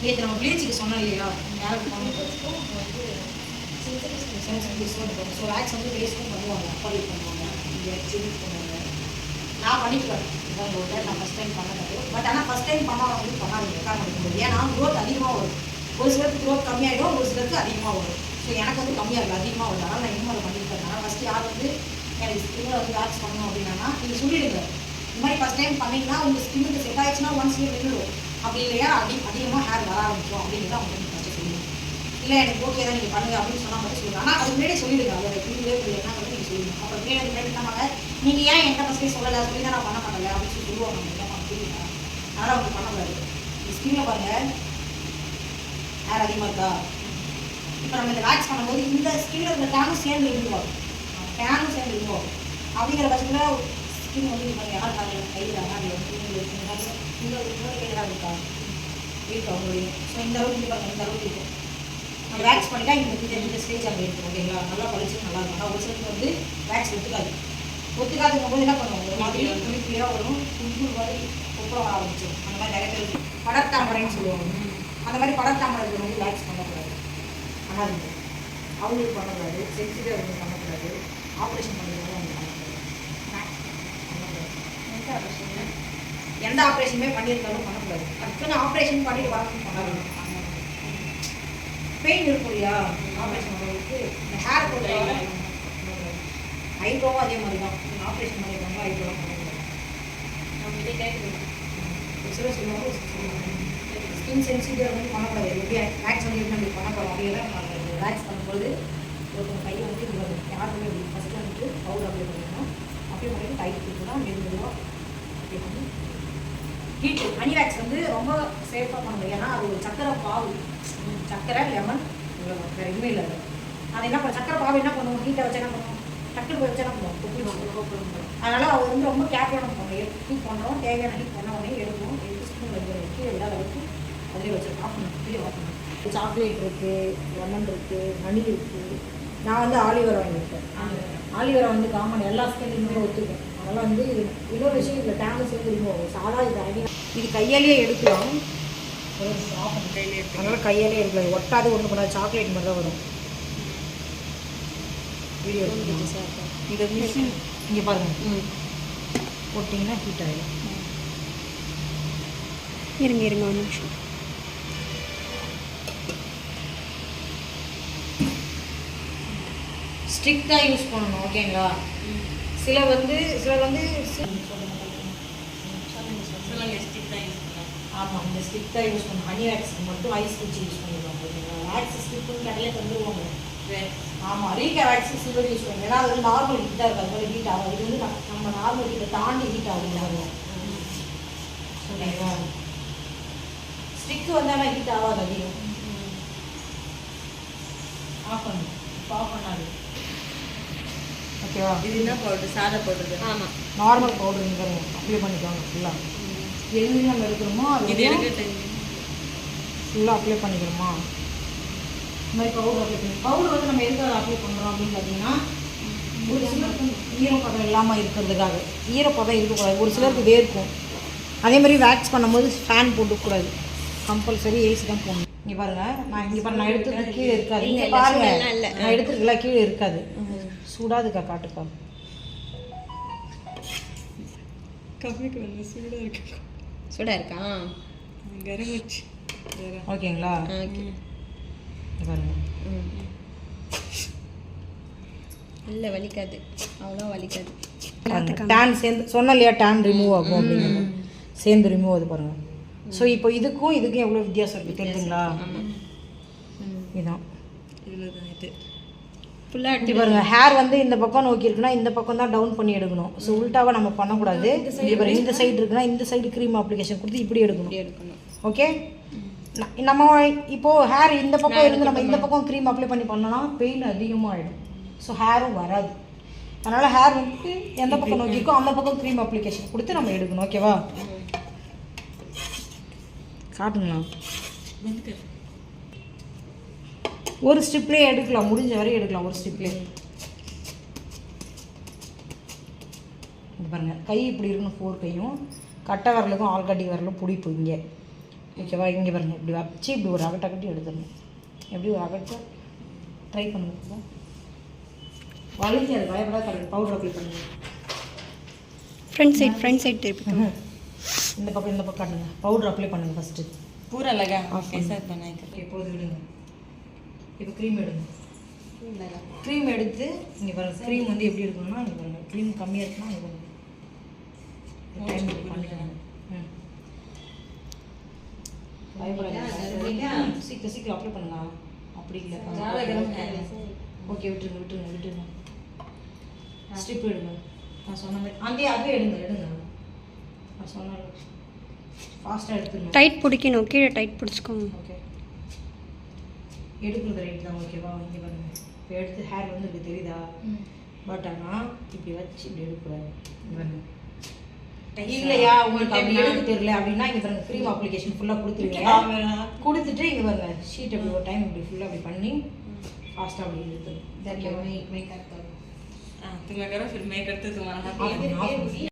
நேற்று நம்ம ப்ளீச்சுக்கு சொன்னோம் இல்லையா, யாருக்கு வந்து ஸோ வேக்ஸ் வந்து பேஸ்க்கும் பண்ணுவாங்க, அப்பாலி பண்ணுவாங்க, இங்கே சில்க் பண்ணுவாங்க. நான் பண்ணிக்குவேன், இதான் ஒரு நான் ஃபஸ்ட் டைம் பண்ணது. பட் ஆனால் ஃபஸ்ட் டைம் பண்ணால் வந்து பண்ணாதீங்க, காரணம் முடியாது. ஏன்னா க்ரோத் அதிகமாக வரும். ஒரு சிலருக்கு க்ரோத் கம்மியாகிடும், ஒரு சிலருக்கு அதிகமாக வரும். ஸோ எனக்கு வந்து கம்மியாக இருக்குது, அதிகமாக வரும். அதனால் நான் இன்னும் அதை பண்ணிக்கிறேன். ஆனால் ஃபஸ்ட்டு யார் வந்து எனக்கு ஸ்கின்னில் வந்து வேக்ஸ் பண்ணணும் அப்படின்னா நீங்கள் சொல்லிடுங்க. இந்த மாதிரி ஃபஸ்ட் டைம் பண்ணிங்கன்னா உங்கள் ஸ்கின்னுக்கு செட் ஆகிடுச்சுன்னா ஒன்ஸ் இயர் நின்றுடும். அப்படி இல்லையா அதிகமாக ஹேர் வர ஆரம்பிக்கும் அப்படிங்கிறத அவங்க வந்து ஃபஸ்ட்டு சொல்லுங்கள். இல்லை எனக்கு ஓகே தான் நீங்கள் பண்ணுங்க அப்படின்னு சொன்னால் மட்டும் சொல்லுங்கள். ஆனால் அது முன்னாடி சொல்லிடுங்க, அதோட புரியவே புரியலன்னா வந்து நீங்கள் சொல்லுங்கள். அப்புறம் முன்னாடி நம்ம நீங்கள் ஏன் என்கிட்ட ஃபஸ்ட்டே சொல்லலை, சொல்லி தான் நான் பண்ண மாட்டேன் அப்படின்னு சொல்லி சொல்லுவாங்க. நம்ம புரியுங்க, அதனால் அவங்க பண்ணக்கூடாது. இந்த ஸ்கின்னில் பாருங்கள் ஹேர் அதிகமாக இருக்கா. இப்போ நம்ம இந்த வேக்ஸ் பண்ணும்போது இந்த ஸ்கின்னில் இருக்கிற டேனும் சேர்ந்து இருந்துவோம், டேனும் சேர்ந்து இருந்துவோம். அப்படிங்கிற பட்சத்தில் ஸ்கின் வந்து இப்போ யார் காலையில் கையில் கையில் இருக்கா இருக்கா முடியும். ஸோ இந்த அளவுக்கு பாருங்கள், இந்த அளவுக்கு இருக்கும். நம்ம வேக்ஸ் பண்ணிட்டா இந்த ஸ்டேஜ் அங்கே இருக்கும். ஓகேங்களா, நல்லா பழிச்சு நல்லா இருக்கும். ஆனால் ஒரு சிலருக்கு வந்து வேக்ஸ் ஒத்துக்காதுங்கும் போது என்ன பண்ணுவோம், ஒரு மாதிரி குளிப்பியாக வரும், குளிப்பு மாதிரி குப்புறம் வர ஆரம்பிச்சிடும். அந்த மாதிரி நிறைய பேர் படர்தாமரைன்னு சொல்லுவாங்க. அந்த மாதிரி படர்தாமரைக்கு வந்து வேக்ஸ் பண்ணக்கூடாது. ஆனால் அவங்களுக்கு பண்ணக்கூடாது, சென்சிட்டிவ் அவங்களுக்கு பண்ணக்கூடாது, ஆப்ரேஷன் பண்ணுறதுனால அவங்க பண்ணக்கூடாது. எந்த ஆப்ரேஷனுமே பண்ணியிருந்தாலும் பண்ணக்கூடாது. அதுக்குன்னு ஆப்ரேஷன் பண்ணிட்டு வரணும்னு பண்ணாது. பெயின் இருக்கும் இல்லையா ஆப்ரேஷன் பண்ணுறதுக்கு. இந்த ஹேர் போட்டு ஐப்ரோவும் அதே மாதிரி தான். ஆப்ரேஷன் பண்ணிடுறாங்க, ஐப்ரோவும் பண்ணக்கூடாது. சில சொல்லுவாங்க ஸ்கின் சென்சிட்டிவ் வந்து பண்ணக்கூடாது. எப்படி வேக்ஸ் வந்து எப்படி நம்ம பண்ணக்கூடாது அப்படியெல்லாம் பண்ணுறது. வேக்ஸ் பண்ணும்போது ஒருத்தவங்க கையை வந்து இது வரும், யாருமே இப்படி ஃபஸ்ட்டு வந்துட்டு பவுடர் அப்ளை பண்ணிக்கணும். அப்ளை பண்ணிட்டு டைட் கொடுத்து தான் மெதுவாக அப்ளை பண்ணி ஹீட்டு. ஹனி வேக்ஸ் வந்து ரொம்ப சேஃபாக பண்ணணும். ஏன்னா அது ஒரு சக்கரை பாவு, சக்கரை லெமன் வேறு எதுவுமே இல்லை. அது என்ன பண்ண சக்கரை பாவு என்ன பண்ணுவோம், ஹீட்டை வச்சு என்ன பண்ணுவோம், டக்குனு வச்சு என்ன பண்ணுவோம். அதனால் அவர் வந்து ரொம்ப கேர்ஃபுல்லாக நம்ம பண்ணுவோம். ஹீட் பண்ணுறோம், தேவையான ஹீட் பண்ண உடனே எடுப்போம், எடுத்து ஸ்பூன் வைக்கிறோம், கீழே விடாத அளவுக்கு அதிலே வச்சு ஆஃப் பண்ணணும், கீழே ஆஃப் பண்ணணும். சாக்லேட் இருக்குது, லெமன் இருக்குது, ஹனி இருக்குது. நான் வந்து ஆலிவேரா வாங்கியிருக்கேன். ஆலிவேரா வந்து காமன் எல்லா ஸ்கின்லையுமே ஒத்துக்கும். அதனால் வந்து இது இன்னொரு விஷயம் இதில் டேங்கு சேர்ந்து இருக்கும். சாதா இது ஐடியா இது கையாலேயே எடுக்கலாம். அதனால் கையாலே எடுக்கலாம், ஒட்டாது ஒன்று பண்ணாது. சாக்லேட் மாதிரி தான் வரும். வீடியோ இதை மிஷின் இங்கே பாருங்கள், போட்டிங்கன்னா ஹீட் ஆகிடும். இருங்க ஒரு நிமிஷம். ஸ்ட்ரிக்டாக யூஸ் பண்ணணும், ஓகேங்களா. சிலர் வந்து ஆமாம், இந்த ஸ்ட்ரிக்டாக யூஸ் பண்ணணும். ஹனி வேக்ஸுக்கு மட்டும் ஐஸ் வச்சு யூஸ் பண்ணிடுவாங்க, ஓகேங்களா. வேக்ஸ் ஸ்ட்ரிப்புன்னு கடையில் தந்துடுவாங்க. ஆமாம், ரீகா வேக்ஸு சிலர் யூஸ் பண்ணுவோம். ஏன்னா அது வந்து நார்மல் ஹீட்டாக இருக்காது, அது மாதிரி ஹீட் ஆகும். இது வந்து நம்ம நார்மல் ஹீட்டை தாண்டி ஹீட் ஆகும். ஓகேங்களா, ஸ்டிக்கு வந்து ஆனால் ஹீட் ஆகாது அதிகம். ஆஃப் பண்ணணும், ஆஃப் பண்ணாது. ஓகேவா, இது என்ன பவுடர், சாதா பவுடர்? ஆமாம், நார்மல் பவுடருங்க அப்ளை பண்ணிக்கோங்க. ஃபுல்லாக எது நம்ம எடுக்கணுமோ அது ஃபுல்லாக அப்ளை பண்ணிக்கணுமா. இந்த மாதிரி பவுடர் அப்ளை பண்ணி பவுடர் வந்து நம்ம எதுக்காக அப்ளை பண்ணுறோம் அப்படின்னு பார்த்தீங்கன்னா, ஒரு சிலருக்கு ஈரப்பதம் இல்லாமல் இருக்கிறதுக்காக. ஈரப்பதம் இருக்கக்கூடாது, ஒரு சிலருக்கு வேர்க்கும். அதே மாதிரி வேக்ஸ் பண்ணும்போது ஃபேன் போட்டுக்கூடாது, கம்பல்சரி ஏசி தான் போடணும். இங்கே பாருங்கள், நான் எடுத்துருக்கு கீழே இருக்காது. இங்கே பாருங்கள், நான் எடுத்துருக்கல கீழே இருக்காது. சூடாதுக்கா காட்டுக்கா, கம்மிக்கு வந்து சூடாக இருக்கு. சூடாக இருக்கா, கரம் வச்சு. ஓகேங்களா. பாருங்க, இல்லை வலிக்காது, அவ்வளோ வலிக்காது. டேன் சேர்ந்து சொன்ன இல்லையா, டேன் ரிமூவ் ஆகும் அப்படிங்கிற சேர்ந்து ரிமூவ் ஆகுது பாருங்கள். ஸோ இப்போ இதுக்கும் எவ்வளோ வித்தியாசம் இருக்குது தெரியுதுங்களா. இதுதான் இதில் தான் இது ஃபுல்லாக பாருங்கள். ஹேர் வந்து இந்த பக்கம் நோக்கி இருக்குன்னா இந்த பக்கம் தான் டவுன் பண்ணி எடுக்கணும். ஸோ உல்ட்டாவாக நம்ம பண்ணக்கூடாது. இந்த சைடு இருக்குன்னா இந்த சைடு க்ரீம் அப்ளிகேஷன் கொடுத்து இப்படி எடுக்கணும். ஓகே, நம்ம இப்போது ஹேர் இந்த பக்கம் இருந்து நம்ம இந்த பக்கம் க்ரீம் அப்ளை பண்ணோன்னா பெயின் அதிகமாக ஆகிடும். ஸோ ஹேரும் வராது. அதனால் ஹேர் வந்து எந்த பக்கம் நோக்கிக்கோ அந்த பக்கம் க்ரீம் அப்ளிகேஷன் கொடுத்து நம்ம எடுக்கணும். ஓகேவா, காட்டுங்களா. ஒரு ஸ்ட்ரிப்லேயே எடுக்கலாம், முடிஞ்ச வரையும் எடுக்கலாம் ஒரு ஸ்ட்ரிப்லேயே. இது பாருங்கள், கை இப்படி இருக்கணும், 4 கையும் கட்டை விரலுக்கும் ஆள்காட்டி விரலும் பிடிப்பு. இங்கே ஓகேவா இங்கே பாருங்க இப்படி வச்சு இப்படி ஒரு அகட்டி எடுத்துடணும். எப்படி ஒரு அகட்ட ட்ரை பண்ணுங்க. வலிக்கு அது பயப்படாத பவுடர் அப்ளை பண்ணுங்க. फ्रंट साइड திருப்பி இந்த பக்கம் காட்டுங்க. பவுடர் அப்ளை பண்ணுங்க ஃபஸ்ட்டு. पूरा लगा कैसा बनाए कर ஓகே போது விடுங்க. இப்போ க்ரீம் எடுங்க. க்ரீம் எடுத்து இங்கே பாருங்க. க்ரீம் வந்து எப்படி இருக்கணும்னா இங்கே பாருங்க. க்ரீம் கம்மியாக இருக்குன்னா இங்கே பாருங்க. டைம் பண்ணிக்கலாம். பயப்படாதீங்க. சீக்கிரம் அப்ளை பண்ணுங்க. அப்படி இல்லை ஓகே விட்டுருங்க. ஸ்டிப் எடுங்க. நான் சொன்ன மாதிரி அதே எடுங்க. நான் சொன்ன ஃபாஸ்ட்டாக எடுத்துருங்க. டைட் பிடிக்கணும், கீழே டைட் பிடிச்சிக்கோங்க. ஓகே எடுக்கிறது ரைட் தான். ஓகேவா இங்கே பாருங்க. இப்போ எடுத்து ஹேர் வந்து இப்படி தெரியுதா? பட் ஆனால் இப்படி வச்சு இப்படி எடுக்கக்கூடாது. இங்கே பாருங்க. இல்லையா உங்களுக்கு அப்படி எடுக்க தெரியல அப்படின்னா இங்கே பாருங்க. க்ரீம் அப்ளிகேஷன் ஃபுல்லாக கொடுத்துட்டு இங்கே பாருங்க. ஷீட் அப்படி ஒரு டைம் இப்படி ஃபுல்லாக அப்படி பண்ணி फास्ट आप ले लेते हैं मैं करता हूँ। तुम्हें करो फिर मैं करते तुम्हारा